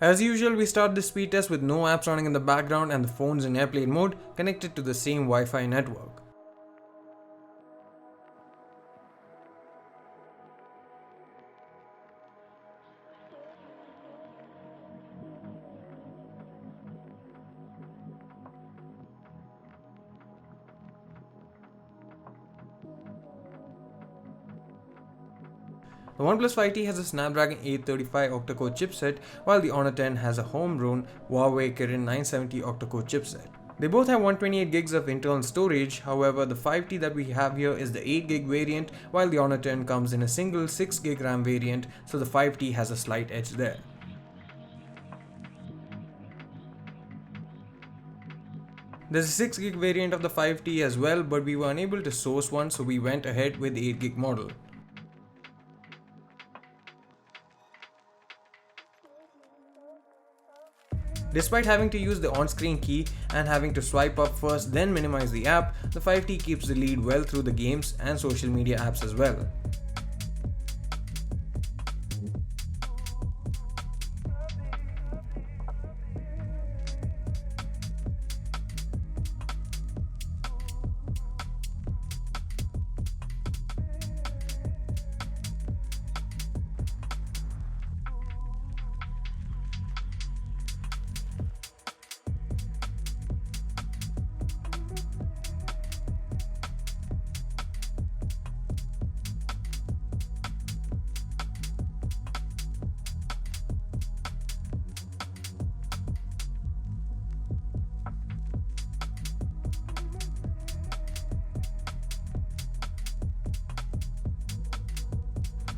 As usual, we start the speed test with no apps running in the background and the phones in airplane mode connected to the same Wi-Fi network. The OnePlus 5T has a Snapdragon 835 octa-core chipset, while the Honor 10 has a homegrown Huawei Kirin 970 octa-core chipset. They both have 128 gigs of internal storage, however the 5T that we have here is the 8 gig variant, while the Honor 10 comes in a single 6 gig RAM variant, so the 5T has a slight edge there. There's a 6 gig variant of the 5T as well, but we were unable to source one, so we went ahead with the 8 gig model. Despite having to use the on-screen key and having to swipe up first then minimize the app, the 5T keeps the lead well through the games and social media apps as well.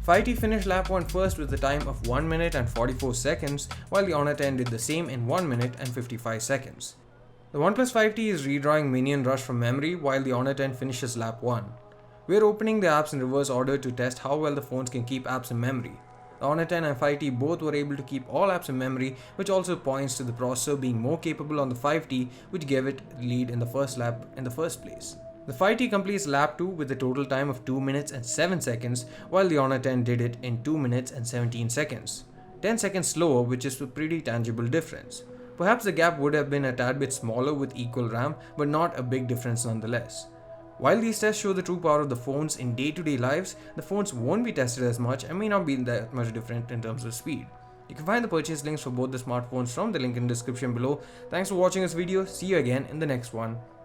FITE finished lap 1 first with a time of 1 minute and 44 seconds, while the Honor 10 did the same in 1 minute and 55 seconds. The OnePlus 5T is redrawing Minion Rush from memory while the Honor 10 finishes lap 1. We are opening the apps in reverse order to test how well the phones can keep apps in memory. The Honor 10 and 5T both were able to keep all apps in memory, which also points to the processor being more capable on the 5T, which gave it the lead in the first lap in the first place. The 5T completes lap 2 with a total time of 2 minutes and 7 seconds, while the Honor 10 did it in 2 minutes and 17 seconds. 10 seconds slower, which is a pretty tangible difference. Perhaps the gap would have been a tad bit smaller with equal RAM, but not a big difference nonetheless. While these tests show the true power of the phones in day-to-day lives, the phones won't be tested as much and may not be that much different in terms of speed. You can find the purchase links for both the smartphones from the link in the description below. Thanks for watching this video. See you again in the next one.